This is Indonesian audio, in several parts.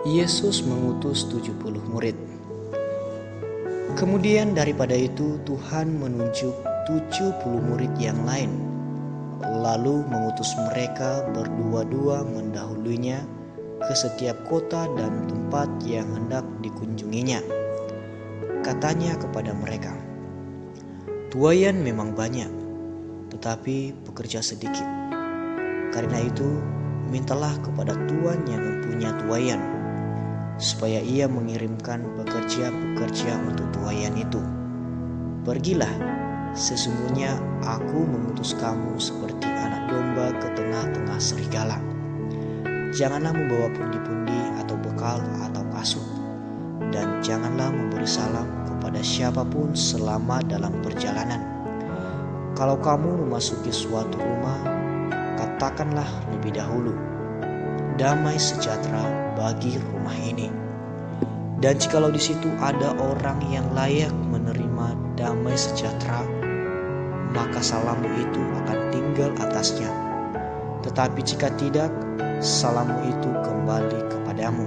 Yesus mengutus 70 murid. Kemudian daripada itu Tuhan menunjuk 70 murid yang lain, lalu mengutus mereka berdua-dua mendahulunya ke setiap kota dan tempat yang hendak dikunjunginya. Katanya kepada mereka, "Tuaian memang banyak, tetapi pekerja sedikit. Karena itu, mintalah kepada Tuhan yang mempunyai tuaian, supaya ia mengirimkan pekerja-pekerja untuk tuaian itu. Pergilah, sesungguhnya aku mengutus kamu seperti anak domba ke tengah-tengah serigala. Janganlah membawa pundi-pundi atau bekal atau kasut, dan janganlah memberi salam kepada siapapun selama dalam perjalanan. Kalau kamu memasuki suatu rumah, katakanlah lebih dahulu, damai sejahtera bagi rumah ini. Dan jikalau di situ ada orang yang layak menerima damai sejahtera, maka salammu itu akan tinggal atasnya. Tetapi jika tidak, salammu itu kembali kepadamu.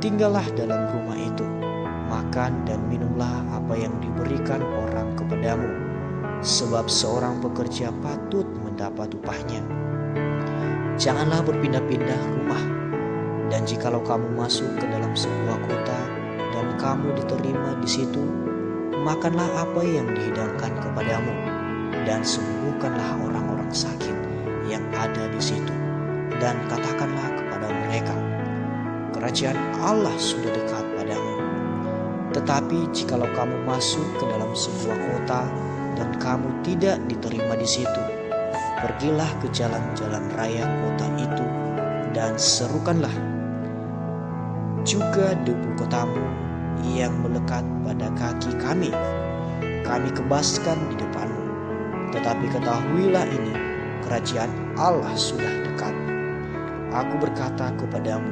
Tinggallah dalam rumah itu, makan dan minumlah apa yang diberikan orang kepadamu, sebab seorang pekerja patut mendapat upahnya. Janganlah berpindah-pindah rumah. Dan jikalau kamu masuk ke dalam sebuah kota dan kamu diterima di situ, makanlah apa yang dihidangkan kepadamu, dan sembuhkanlah orang-orang sakit yang ada di situ, dan katakanlah kepada mereka, kerajaan Allah sudah dekat padamu. Tetapi jikalau kamu masuk ke dalam sebuah kota dan kamu tidak diterima di situ, pergilah ke jalan-jalan raya kota itu dan serukanlah, juga debu kotamu yang melekat pada kaki kami kebaskan di depanmu. Tetapi ketahuilah ini, kerajaan Allah sudah dekat. Aku berkata kepadamu,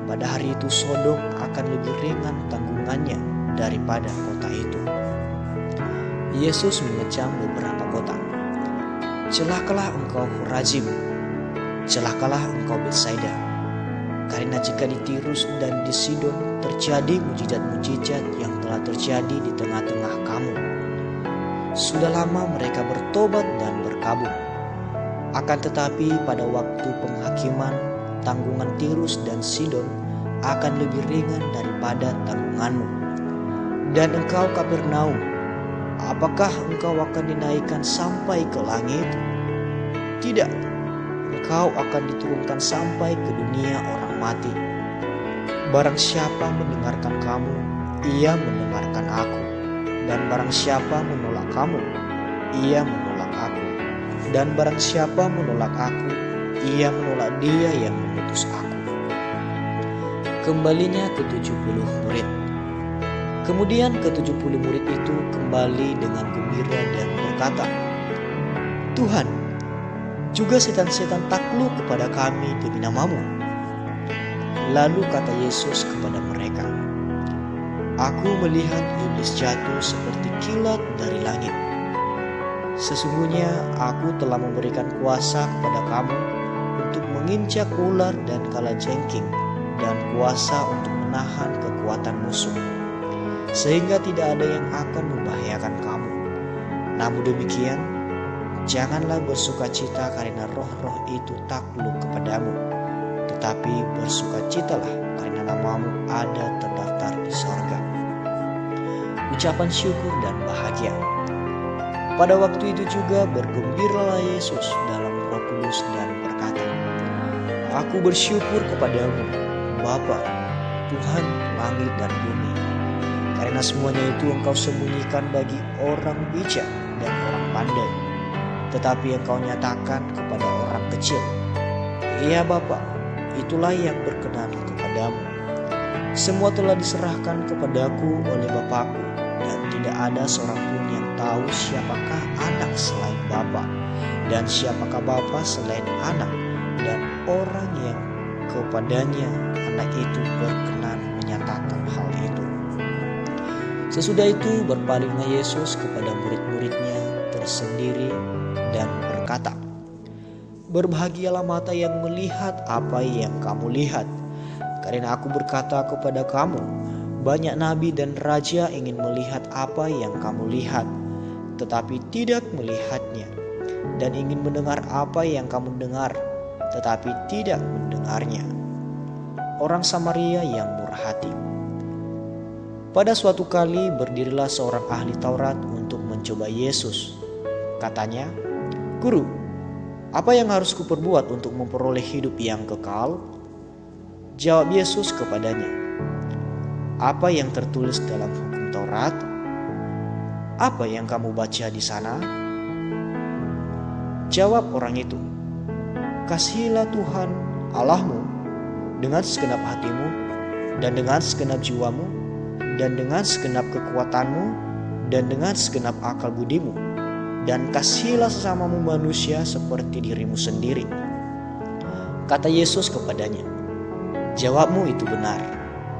pada hari itu Sodom akan lebih ringan tanggungannya daripada kota itu." Yesus mengecam beberapa kota. "Celakalah engkau Khorazim, celakalah engkau Betsaida. Karena jika di Tirus dan di Sidon terjadi mujizat-mujizat yang telah terjadi di tengah-tengah kamu, sudah lama mereka bertobat dan berkabung. Akan tetapi pada waktu penghakiman, tanggungan Tirus dan Sidon akan lebih ringan daripada tanggunganmu. Dan engkau Kapernaum, apakah engkau akan dinaikkan sampai ke langit? Tidak, engkau akan diturunkan sampai ke dunia orang mati. Barang siapa mendengarkan kamu, ia mendengarkan aku. Dan barang siapa menolak kamu, ia menolak aku. Dan barang siapa menolak aku, ia menolak dia yang mengutus aku." Kembalinya ke 70 murid. Kemudian ke-70 murid itu kembali dengan gembira dan berkata, "Tuhan, juga setan-setan takluk kepada kami demi namamu." Lalu kata Yesus kepada mereka, "Aku melihat iblis jatuh seperti kilat dari langit. Sesungguhnya aku telah memberikan kuasa kepada kamu untuk menginjak ular dan kalajengking, dan kuasa untuk menahan kekuatan musuh, sehingga tidak ada yang akan membahayakan kamu. Namun demikian, janganlah bersukacita karena roh-roh itu takluk kepadamu, tetapi bersukacitalah karena namamu ada terdaftar di sorga." Ucapan syukur dan bahagia. Pada waktu itu juga bergembiralah Yesus dalam Roh Kudus dan berkata, "Aku bersyukur kepadamu, Bapa, Tuhan langit dan bumi, karena semuanya itu engkau sembunyikan bagi orang bijak dan orang pandai, tetapi engkau nyatakan kepada orang kecil. Ya Bapa, itulah yang berkenan kepadamu. Semua telah diserahkan kepadaku oleh Bapakku, dan tidak ada seorang pun yang tahu siapakah anak selain Bapa, dan siapakah Bapa selain anak, dan orang yang kepadanya anak itu berkenan menyatakan hal itu." Sesudah itu berpalinglah Yesus kepada murid-muridnya tersendiri dan berkata, "Berbahagialah mata yang melihat apa yang kamu lihat, Karena aku berkata kepada kamu, banyak nabi dan raja ingin melihat apa yang kamu lihat, tetapi tidak melihatnya, dan ingin mendengar apa yang kamu dengar, tetapi tidak mendengarnya. Orang Samaria yang murah hati. Pada suatu kali berdirilah seorang ahli Taurat untuk mencoba Yesus. Katanya, "Guru, apa yang harus kuperbuat untuk memperoleh hidup yang kekal?" Jawab Yesus kepadanya, "Apa yang tertulis dalam hukum Taurat? Apa yang kamu baca di sana?" Jawab orang itu, "Kasihilah Tuhan Allahmu dengan segenap hatimu, dan dengan segenap jiwamu, dan dengan segenap kekuatanmu, dan dengan segenap akal budimu, dan kasihilah sesamamu manusia seperti dirimu sendiri." Kata Yesus kepadanya, "Jawabmu itu benar.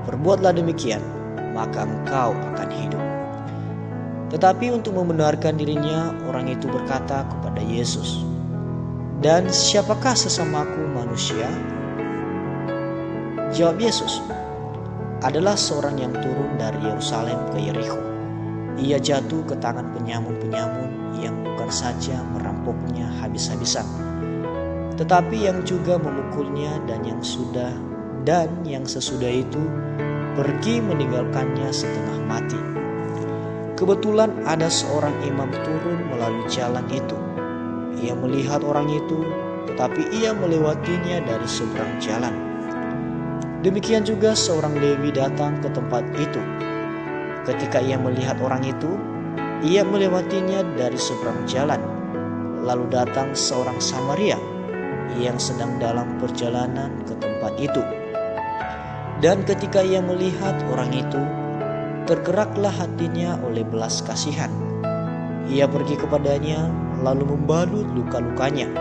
Perbuatlah demikian, maka engkau akan hidup." Tetapi untuk membenarkan dirinya, orang itu berkata kepada Yesus, "Dan siapakah sesamaku manusia?" Jawab Yesus, "Adalah seorang yang turun dari Yerusalem ke Yerikho. Ia jatuh ke tangan penyamun-penyamun yang bukan saja merampoknya habis-habisan, tetapi yang juga memukulnya, dan yang sesudah itu pergi meninggalkannya setengah mati. Kebetulan ada seorang imam turun melalui jalan itu. Ia melihat orang itu, tetapi ia melewatinya dari seberang jalan. Demikian juga seorang Lewi datang ke tempat itu. Ketika ia melihat orang itu, ia melewatinya dari seberang jalan. Lalu datang seorang Samaria yang sedang dalam perjalanan ke tempat itu. Dan ketika ia melihat orang itu, tergeraklah hatinya oleh belas kasihan. Ia pergi kepadanya, lalu membalut luka-lukanya.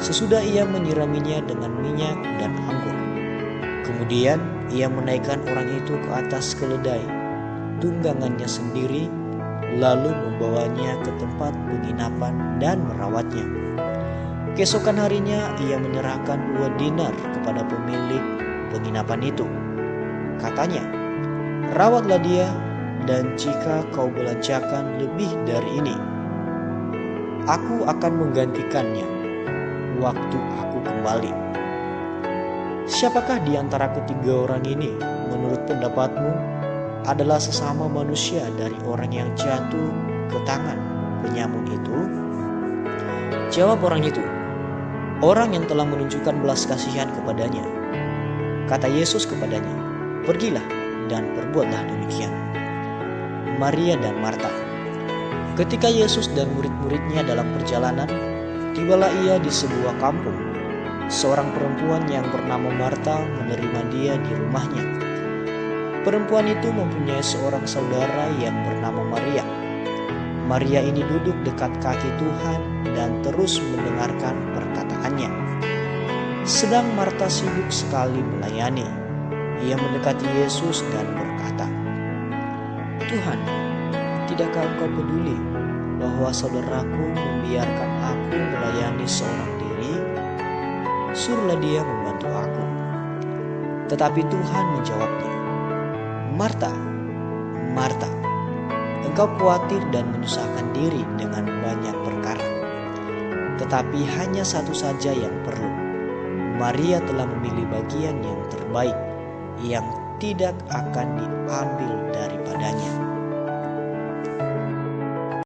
Sesudah ia menyiraminya dengan minyak dan anggur. Kemudian ia menaikkan orang itu ke atas keledai tunggangannya sendiri, lalu membawanya ke tempat penginapan dan merawatnya. Keesokan harinya ia menyerahkan 2 dinar kepada pemilik penginapan itu. Katanya, "Rawatlah dia, dan jika kau belanjakan lebih dari ini, aku akan menggantikannya waktu aku kembali." Siapakah di antara ketiga orang ini menurut pendapatmu adalah sesama manusia dari orang yang jatuh ke tangan penyamun itu? Jawab orang itu, "Orang yang telah menunjukkan belas kasihan kepadanya." Kata Yesus kepadanya, "Pergilah dan perbuatlah demikian." Maria dan Marta. Ketika Yesus dan murid-muridnya dalam perjalanan, tibalah ia di sebuah kampung. Seorang perempuan yang bernama Marta menerima dia di rumahnya. Perempuan itu mempunyai seorang saudara yang bernama Maria. Maria ini duduk dekat kaki Tuhan dan terus mendengarkan perkataannya. Sedang Marta sibuk sekali melayani. Ia mendekati Yesus dan berkata, "Tuhan, tidakkah Engkau peduli bahwa saudaraku membiarkan aku melayani seorang diri? Suruhlah dia membantu aku." Tetapi Tuhan menjawabnya, "Marta, Marta, engkau khawatir dan menyusahkan diri dengan banyak perkara. Tetapi hanya satu saja yang perlu. Maria telah memilih bagian yang terbaik, yang tidak akan diambil daripadanya."